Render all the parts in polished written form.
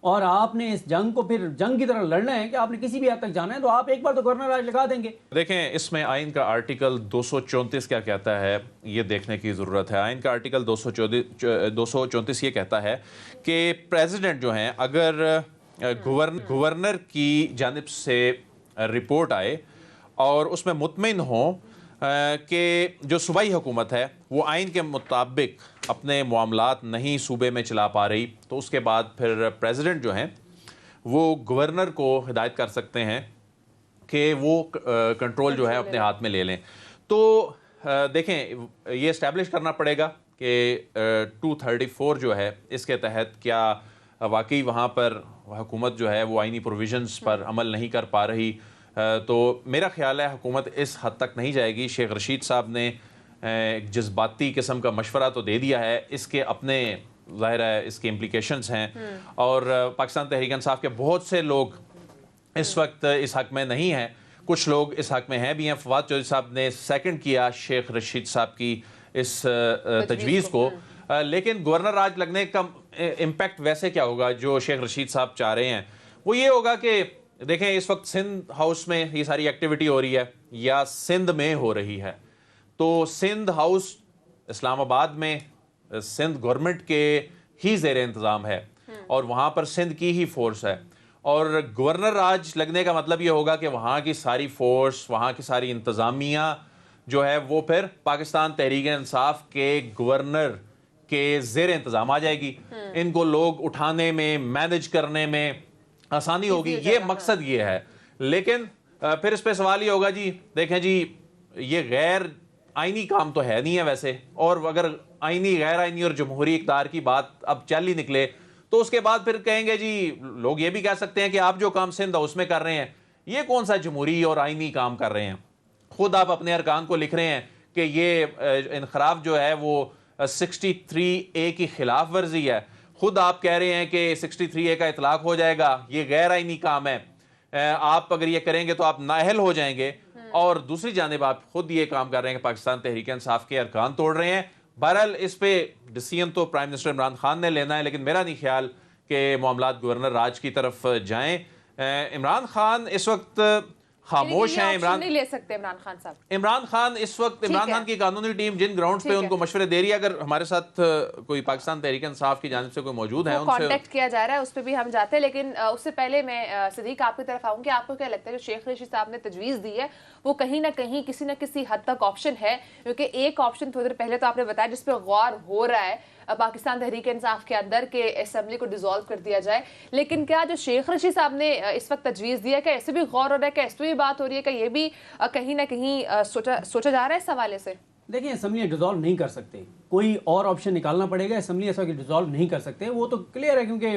और आपने इस जंग को फिर जंग की तरह लड़ना है कि आपने किसी भी हद तक जाना है, तो आप एक बार तो गवर्नर राज लगा देंगे। देखें, इसमें आइन का आर्टिकल 234 क्या कहता है ये देखने की ज़रूरत है। आइन का आर्टिकल 234 ये कहता है कि प्रेसिडेंट जो हैं, अगर गवर्नर की जानिब से रिपोर्ट आए और उसमें मुतमिन हो कि जो सूबाई हुकूमत है वो आइन के मुताबिक अपने मामलात नहीं सूबे में चला पा रही, तो उसके बाद फिर प्रेसिडेंट जो हैं वो गवर्नर को हिदायत कर सकते हैं कि वो कंट्रोल जो है अपने हाथ में ले लें। तो देखें, ये इस्टेब्लिश करना पड़ेगा कि 234 जो है इसके तहत क्या वाकई वहाँ पर हुकूमत जो है वो आइनी प्रोविजंस पर अमल नहीं कर पा रही। तो मेरा ख्याल है हुकूमत इस हद तक नहीं जाएगी। शेख रशीद साहब ने एक जज्बाती किस्म का मशवरा तो दे दिया है, इसके अपने ज़ाहिर है इसके इम्प्लीकेशंस हैं, और पाकिस्तान तहरीक इंसाफ के बहुत से लोग इस वक्त इस हक में नहीं हैं, कुछ लोग इस हक में हैं भी हैं। फवाद चौधरी साहब ने सेकंड किया शेख रशीद साहब की इस तजवीज़ को, लेकिन गवर्नर राज लगने का इम्पैक्ट वैसे क्या होगा जो शेख रशीद साहब चाह रहे हैं वो ये होगा कि देखें, इस वक्त सिंध हाउस में ये सारी एक्टिविटी हो रही है या सिंध में हो रही है, तो सिंध हाउस इस्लामाबाद में सिंध गवर्नमेंट के ही ज़ेर इंतज़ाम है और वहाँ पर सिंध की ही फोर्स है, और गवर्नर राज लगने का मतलब ये होगा कि वहाँ की सारी फोर्स, वहाँ की सारी इंतज़ामिया जो है वो फिर पाकिस्तान तहरीक इंसाफ के गवर्नर के ज़ेर इंतज़ाम आ जाएगी। इनको लोग उठाने में, मैनेज करने में आसानी होगी, ये मकसद ये है। लेकिन फिर इस पे सवाल ये होगा जी, देखें जी, ये गैर आइनी काम तो है नहीं है वैसे, और अगर आइनी, गैर आइनी और जमहूरी इक़्तिदार की बात अब चल ही निकले तो उसके बाद फिर कहेंगे जी, लोग ये भी कह सकते हैं कि आप जो काम सिंध हाउस में कर रहे हैं ये कौन सा जमहूरी और आइनी काम कर रहे हैं। खुद आप अपने अरकान को लिख रहे हैं कि ये इनखराब जो है वो 63A की खिलाफ वर्जी है, खुद आप कह रहे हैं कि 63A का इतलाक हो जाएगा, ये गैर आइनी काम है, आप अगर ये करेंगे तो आप नाअहल हो जाएंगे, और दूसरी जानिब आप खुद ये काम कर रहे हैं कि पाकिस्तान तहरीक इंसाफ के अरकान तोड़ रहे हैं। बहरहाल इस पे डिसीजन तो प्राइम मिनिस्टर इमरान खान ने लेना है, लेकिन मेरा नहीं ख्याल कि मामलात गवर्नर राज की तरफ जाएं। इमरान खान इस वक्त खामोश हैं। इमरान नहीं ले सकते इमरान खान साहब। इमरान खान इस वक्त, इमरान खान की कानूनी टीम जिन ग्राउंड्स पे उनको मशवरे दे रही है, अगर हमारे साथ कोई पाकिस्तान तहरीक इंसाफ की जानिब से कोई मौजूद है, उनसे कांटेक्ट किया जा रहा है, उस पर भी हम जाते हैं। लेकिन उससे पहले मैं सिद्दीक आपकी तरफ आऊंगी। आपको क्या लगता है जो शेख रशीद साहब ने तजवीज़ दी है वो कहीं ना कहीं किसी न किसी हद तक ऑप्शन है? क्योंकि एक ऑप्शन थोड़ी देर पहले तो आपने बताया जिस पर गौर हो रहा है पाकिस्तान तहरीक इंसाफ के अंदर के असेंबली को डिसॉल्व कर दिया जाए, लेकिन क्या जो शेख रशीद साहब ने इस वक्त तजवीज़ दिया, क्या ऐसे भी गौर हो रहा है, क्या इस पर भी बात हो रही है, क्या ये भी कहीं ना कहीं सोचा जा रहा है इस हवाले से? देखिए, असेंबली डिसॉल्व नहीं कर सकते, कोई और ऑप्शन निकालना पड़ेगा। असेंबली ऐसा कि डिसॉल्व नहीं कर सकते, वो तो क्लियर है क्योंकि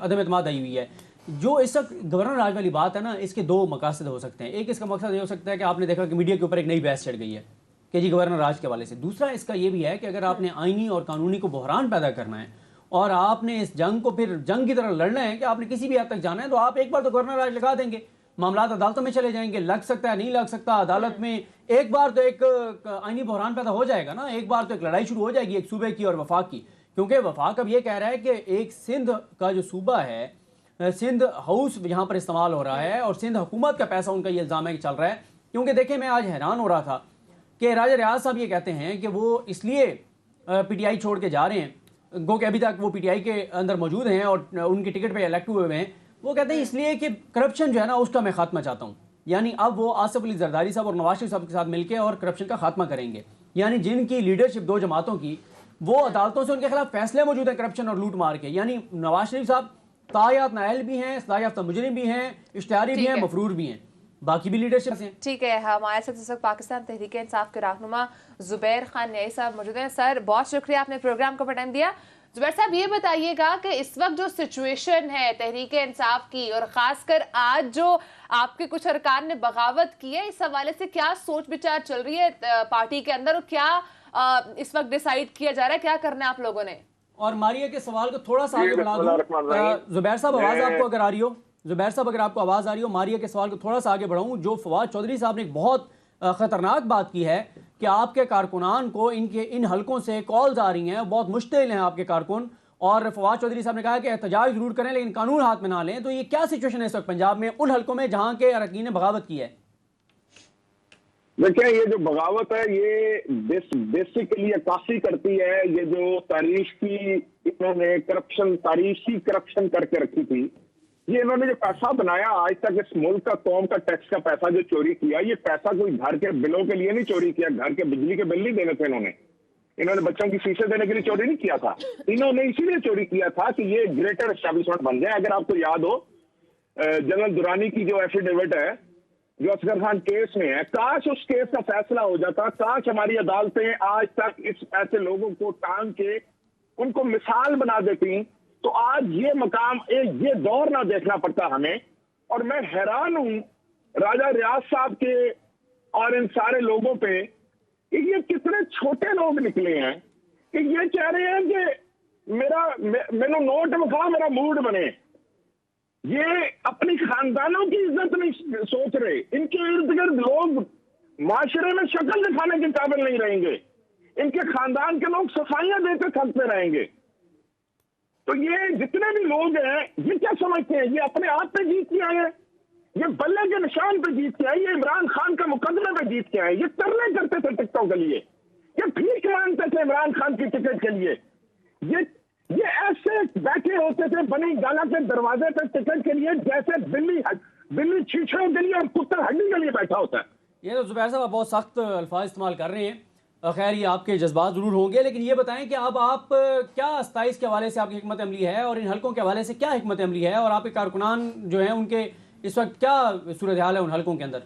अदम एतमाद आई हुई है। जो इस वक्त गवर्नर राज वाली बात है ना, इसके दो मकासद हो सकते हैं। एक इसका मकसद ये हो सकता है कि आपने देखा कि मीडिया के ऊपर एक नई बहस चढ़ गई है कि जी गवर्नर राज के हवाले से। दूसरा इसका ये भी है कि अगर आपने आइनी और कानूनी को बहरान पैदा करना है और आपने इस जंग को फिर जंग की तरह लड़ना है कि आपने किसी भी हद तक जाना है, तो आप एक बार तो गवर्नर राज लगा देंगे, मामलात अदालतों में चले जाएंगे। लग सकता है, नहीं लग सकता, अदालत में एक बार तो एक आइनी बहरान पैदा हो जाएगा ना, एक बार तो एक लड़ाई शुरू हो जाएगी एक सूबे की और वफाक की। क्योंकि वफाक अब ये कह रहा है कि एक सिंध का जो सूबा है, सिंध हाउस यहाँ पर इस्तेमाल हो रहा है और सिंध हुकूमत का पैसा, उनका ये इल्ज़ाम है कि चल रहा है। क्योंकि देखिए, मैं आज हैरान हो रहा था कि राजा रियाज साहब ये कहते हैं कि वो इसलिए पीटीआई छोड़ के जा रहे हैं, गो कि अभी तक वो पीटीआई के अंदर मौजूद हैं और उनकी टिकट पे इलेक्ट हुए हैं। वो कहते हैं इसलिए कि करप्शन जो है ना उसका मैं खात्मा चाहता हूँ। यानी अब वो आसिफ अली जरदारी साहब और नवाज शरीफ साहब के साथ मिलकर और करप्शन का खात्मा करेंगे। यानी जिनकी लीडरशिप दो जमातों की, वो अदालतों से उनके खिलाफ फैसले मौजूद हैं करप्शन और लूट मार के। यानी नवाज शरीफ साहब तायात नायल भी हैं, सदायाफ्ता मुजरिम भी हैं, इश्तिहारी भी हैं, मफरूर भी हैं, बाकी भी लीडरशिप हैं। ठीक है, हमारे साथ इस वक्त पाकिस्तान तहरीक इंसाफ के रहनुमा ज़ुबैर खान न्याई साहब मौजूद हैं। सर, बहुत शुक्रिया, आपने प्रोग्राम को टाइम दिया। ज़ुबैर साहब, ये बताइएगा कि इस वक्त जो सिचुएशन है तहरीक इंसाफ की, और खासकर आज जो आपके कुछ अरकान ने बगावत की है, इस हवाले से क्या सोच विचार चल रही है पार्टी के अंदर, और क्या इस वक्त डिसाइड किया जा रहा है, क्या करना है आप लोगों ने? और मारिया के सवाल को थोड़ा सा आगे बढ़ा दूं। ज़ुबैर साहब, आवाज आपको अगर आ रही हो, ज़ुबैर साहब अगर आपको आवाज़ आ रही हो, मारिया के सवाल को थोड़ा सा आगे बढ़ाऊं। जो फवाद चौधरी साहब ने एक बहुत ख़तरनाक बात की है कि आपके कारकुनान को इनके इन हलकों से कॉल्स आ रही हैं, बहुत मुश्तिल हैं आपके कारकुन, और फवाद चौधरी साहब ने कहा कि एहतजाज जरूर करें लेकिन कानून हाथ में ना लें। तो ये क्या सिचुएशन है इस वक्त पंजाब में उन हलकों में जहां के अरकान ने बगावत की है? देखिए, ये जो बगावत है ये बेसिकली अक्कासी करती है ये जो तारीख की इन्होंने तारीखी करप्शन करके रखी थी। ये इन्होंने जो पैसा बनाया आज तक इस मुल्क का, कौम का टैक्स का पैसा जो चोरी किया, ये पैसा कोई घर के बिलों के लिए नहीं चोरी किया, घर के बिजली के बिल नहीं देने थे इन्होंने बच्चों की फीसें देने के लिए चोरी नहीं किया था। इन्होंने इसीलिए चोरी किया था कि ये ग्रेटर एस्टैब्लिशमेंट बन जाए। अगर आपको याद हो जनरल दुरानी की जो एफिडेविट है जो असगर खान केस में है, काश उस केस का फैसला हो जाता, काश हमारी अदालतें आज तक इस ऐसे लोगों को टांग के उनको मिसाल बना देती तो आज ये मकाम ये दौर ना देखना पड़ता हमें। और मैं हैरान हूं राजा रियाज साहब के और इन सारे लोगों पे कि ये कितने छोटे लोग निकले हैं कि ये कह रहे हैं कि मेरा नोट विखा मेरा मूड बने। ये अपनी खानदानों की इज्जत नहीं सोच रहे। इनके इर्द गिर्द लोग माशरे में शक्ल दिखाने के काबिल नहीं रहेंगे। इनके खानदान के लोग सफाइयां देते थकते रहेंगे। तो ये जितने भी लोग हैं ये क्या समझते हैं ये अपने आप पे जीत के आए हैं, ये बल्ले के निशान पे जीत के आए, ये इमरान खान का मुकदमे पे जीत के आए, ये तरले करते थे टिकटों के लिए, ये भीख मांगते थे इमरान खान की टिकट के लिए, ये ऐसे बैठे होते थे बनी गाला के दरवाजे पे टिकट के लिए जैसे बिल्ली छीछों के लिए और कुत्ता हड्डी के लिए बैठा होता है। ये तो जुबैर साहब बहुत सख्त अल्फाज इस्तेमाल कर रहे हैं। खैर ये आपके जज्बात ज़रूर होंगे, लेकिन ये बताएं कि अब आप क्या 27 के हवाले से आपकी हिकमत अमली है और इन हलकों के हवाले से क्या हिकमत अमली है और आपके कारकुनान जो हैं उनके इस वक्त क्या सूरत हाल है उन हलकों के अंदर?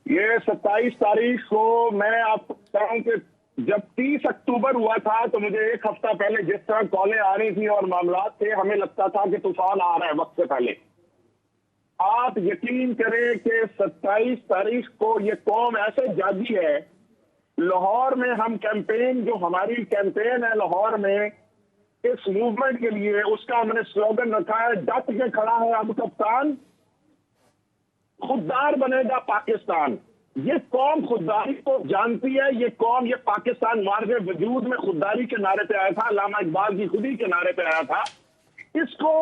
ये 27 तारीख को मैं आपको बताऊं कि जब 30 अक्टूबर हुआ था तो मुझे एक हफ्ता पहले जिस तरह कॉलें आ रही थी और मामलात थे, हमें लगता था कि तूफान आ रहा है वक्त से पहले। आप यकीन करें कि 27 तारीख को ये कौम ऐसे जागी है। लाहौर में हम कैंपेन, जो हमारी कैंपेन है लाहौर में इस मूवमेंट के लिए, उसका हमने स्लोगन रखा है डट के खड़ा है अब कप्तान, खुददार बनेगा पाकिस्तान। ये कौम खुददारी को जानती है। ये कौम ये पाकिस्तान मार्ग वजूद में खुददारी के नारे पे आया था, अल्लामा इकबाल की खुदी के नारे पे आया था। इसको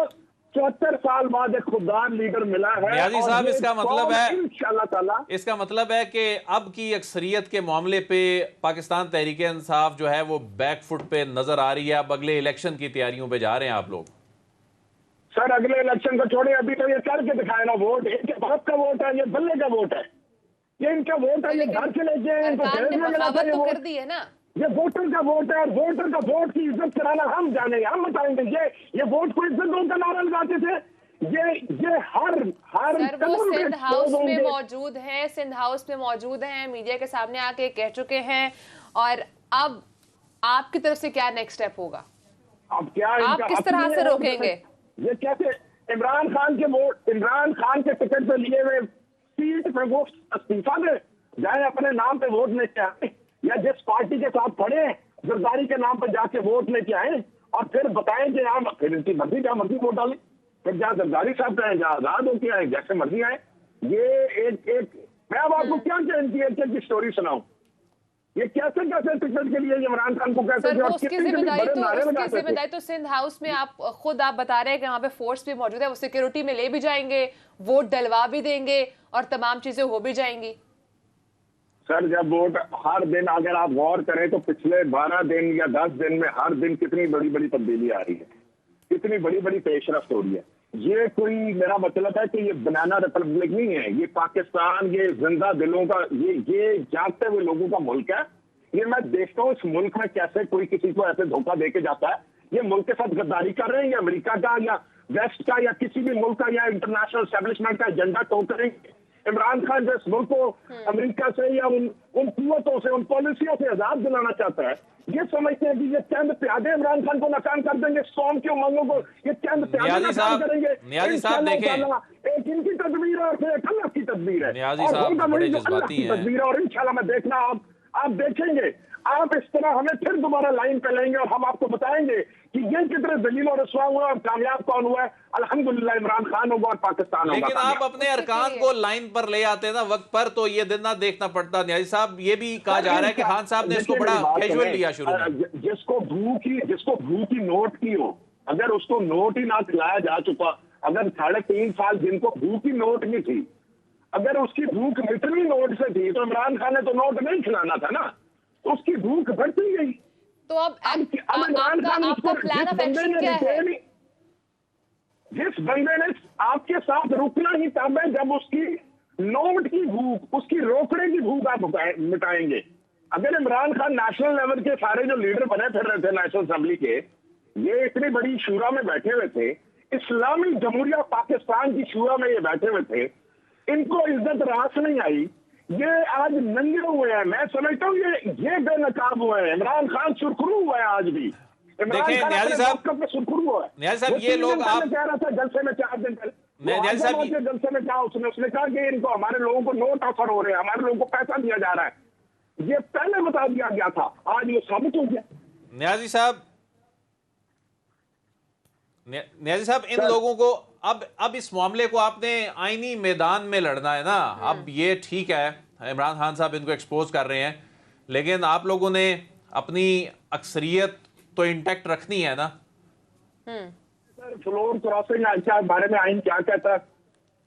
74 साल बाद एक खुददार लीडर मिला है। नियाज़ी साहब, इसका मतलब है इंशाअल्लाह ताला, इसका मतलब है कि अब की अक्सरियत के मामले पे पाकिस्तान तहरीक इंसाफ जो है वो बैक फुट पे नजर आ रही है। अब अगले इलेक्शन की तैयारियों पे जा रहे हैं आप लोग? सर अगले इलेक्शन को छोड़िए, अभी तो ये करके दिखाए ना वोट। इनके बाप का वोट है, ये बल्ले का वोट है, ये इनका वोट है, ये घर से लेके इनको दहेज में मिला था, ये कर दी है ना, ये वोटर का वोट है। और वोटर का वोट की इज्जत कराना हम जाने, हम बताएंगे। ये वोट को इज्जत दो का नारा लगाते थे। ये हर सर वो सिंध हाउस में मौजूद है, सिंध हाउस में मौजूद हैं, मीडिया के सामने आके कह चुके हैं। और अब आपकी तरफ से क्या नेक्स्ट स्टेप होगा? अब क्या आप किस तरह से रोकेंगे? ये कैसे इमरान खान के वोट, इमरान खान के टिकट पे लिए हुए सीट पे वो इस्तीफा दे जाए, अपने नाम पे वोट लेके आए, या जिस पार्टी के साथ खड़े हैं जरदारी के नाम पर जाके वोट लेके आए और फिर बताएं कि हम फिर इनकी मर्जी, जहाँ मर्जी वोट डालें, फिर जहाँ जरदारी साहब पे जहाँ आजाद होके आए, जैसे मर्जी आए। ये एक मैं अब आपको क्या इनकी एक स्टोरी सुनाऊं। ये कैसे टिकट के लिए इमरान खान को कैसे उसकी जिम्मेदारी तो सिंध हाउस में आप खुद बता रहे हैं कि वहाँ पे फोर्स भी मौजूद है, वो सिक्योरिटी में ले भी जाएंगे, वोट डलवा भी देंगे और तमाम चीजें हो भी जाएंगी। सर जब वोट हर दिन अगर आप गौर करें तो पिछले 12 दिन या 10 दिन में हर दिन कितनी बड़ी बड़ी तब्दीली आ रही है, कितनी बड़ी बड़ी पेशरफ्त हो रही है। ये कोई, मेरा मतलब है कि ये बनाना रिपब्लिक नहीं है, ये पाकिस्तान, ये जिंदा दिलों का, ये जागते हुए लोगों का मुल्क है। ये मैं देखता हूँ इस मुल्क में कैसे कोई किसी को ऐसे धोखा देके जाता है। ये मुल्क के साथ गद्दारी कर रहे हैं, या अमेरिका का या वेस्ट का या किसी भी मुल्क का या इंटरनेशनल एस्टेब्लिशमेंट का एजेंडा टो करेंगे। इमरान खान जो इस मुल्क को अमेरिका से या उन कुव्वतों से, उन पॉलिसियों से आजाद दिलाना चाहता है, ये समझते हैं कि ये चंद प्यादे इमरान खान को नाकाम कर देंगे, कौम के उमंगों को ये चंद प्यादे नाकाम करेंगे। नियाज़ी साहब देखें, एक इनकी तदबीर है और फिर एक अल्लाह की तदबीर है। नियाज़ी साहब बड़े जज्बाती हैं। तदबीर है और इंशाल्लाह मैं देखना, आप देखेंगे, आप इस तरह हमें फिर दोबारा लाइन पे लेंगे और हम आपको बताएंगे कि ये कितने दलील और रसवा हुआ और कामयाब कौन हुआ है? अल्हम्दुलिल्लाह इमरान खान होगा और पाकिस्तान होगा। लेकिन आप अपने अरकान को लाइन पर ले आते ना वक्त पर, तो ये दिन ना देखना पड़ता। न्याजी साहब, ये भी कहा जा रहा है कि खान साहब ने इसको बड़ा कैजुअल लिया शुरू में। जिसको भूख ही नोट की हो, अगर उसको नोट ही ना खिलाया जा चुका, अगर 3.5 साल जिनको भूख ही नोट नहीं थी, अगर उसकी भूख इतनी नोट से थी तो इमरान खान ने तो नोट नहीं खिलाना था ना, तो उसकी भूख बढ़ती गई। तो अब आपका प्लान ऑफ एक्शन क्या है? जिस बंदे ने आपके साथ रुकना ही तब है जब उसकी नोट की भूख, उसकी रोकड़े की भूख आप मिटाएंगे। अगर इमरान खान नेशनल लेवल के सारे जो लीडर बने फिर रहे थे नेशनल असेंबली के, ये इतनी बड़ी शूरा में बैठे हुए थे, इस्लामी जमहूरिया पाकिस्तान की शूरा में ये बैठे हुए थे, इनको इज्जत रास नहीं आई, ये आज नंगे हुए हैं। मैं समझता हूँ ये बेनकाब हुए हैं। इमरान खान सुरखरू हुआ है आज भी। देखिए न्याजी साहब, सुरखरू हुआ है। न्याजी साहब, ये लोग आप कह रहा था जलसे में 4 दिन पहले, न्याजी साहब जलसे में क्या उसने कहा कि इनको हमारे लोगों को नोट ऑफर हो रहे हैं, हमारे लोगों को पैसा दिया जा रहा है। ये पहले बता दिया गया था, आज ये साबित हो गया। न्याजी साहब, इन लोगों को अब इस मामले को आपने आईनी मैदान में लड़ना है ना। अब ये ठीक है, इमरान खान साहब इनको एक्सपोज कर रहे हैं, लेकिन आप लोगों ने अपनी अक्सरियत तो इंटैक्ट रखनी है ना। फ्लोर क्रॉसिंग के बारे में आइन क्या कहता है?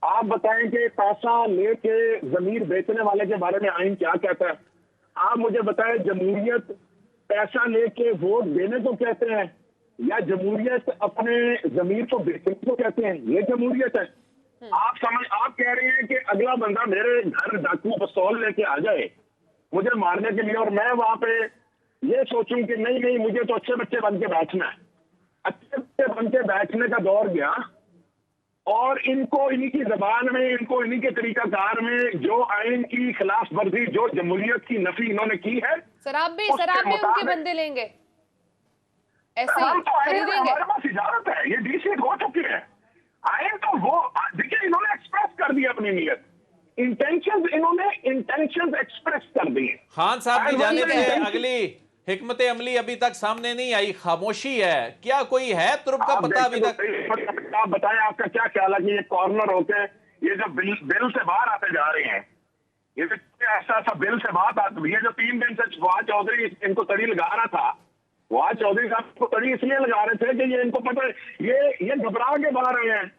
आप बताएं कि पैसा लेके जमीर बेचने वाले के बारे में आइन क्या कहता है? आप मुझे बताएं, जमहूरियत पैसा लेके वोट देने को कहते हैं या जमहूरियत अपने जमीर को बेचने को कहते हैं? ये जमहूरियत है। आप कह रहे हैं कि अगला बंदा मेरे घर डाकू पिस्तौल लेके आ जाए मुझे मारने के लिए, और मैं वहां पे ये सोचूं कि नहीं मुझे तो अच्छे बच्चे बन के बैठना है। अच्छे बच्चे बन के बैठने का दौर गया और इनको इन्हीं की जबान में, इनको इन्हीं के तरीकाकार में जो आइन की खिलाफ वर्जी, जो जमहूरियत की नफी इन्होंने की है, शराब भी उनके बंदे लेंगे, ऐसे ही खरीदेंगे। हमारे पास इजाजत है, ये डीसी हो चुकी है। आइन तो वो देखिए, इन्होंने एक्सप्रेस कर दी अपनी नीयत, इन्होंने इंटेंशंस एक्सप्रेस कर दिए। खान साहब की जानिब से अगली हिकमत अमली अभी तक सामने नहीं आई, खामोशी है। क्या कोई है तुर्क का पता अभी तक? आप बताएं, आपका क्या ख्याल है कि ये कॉर्नर होके ये जो बिल से बाहर आते जा रहे हैं, ये ऐसा बिल से बात आती है? जो 3 दिन से फवाद चौधरी इनको तड़ी लगा रहा था, फवाद चौधरी साहब को तड़ी इसलिए लगा रहे थे कि ये इनको पता है ये घबरा के बाहर आए हैं।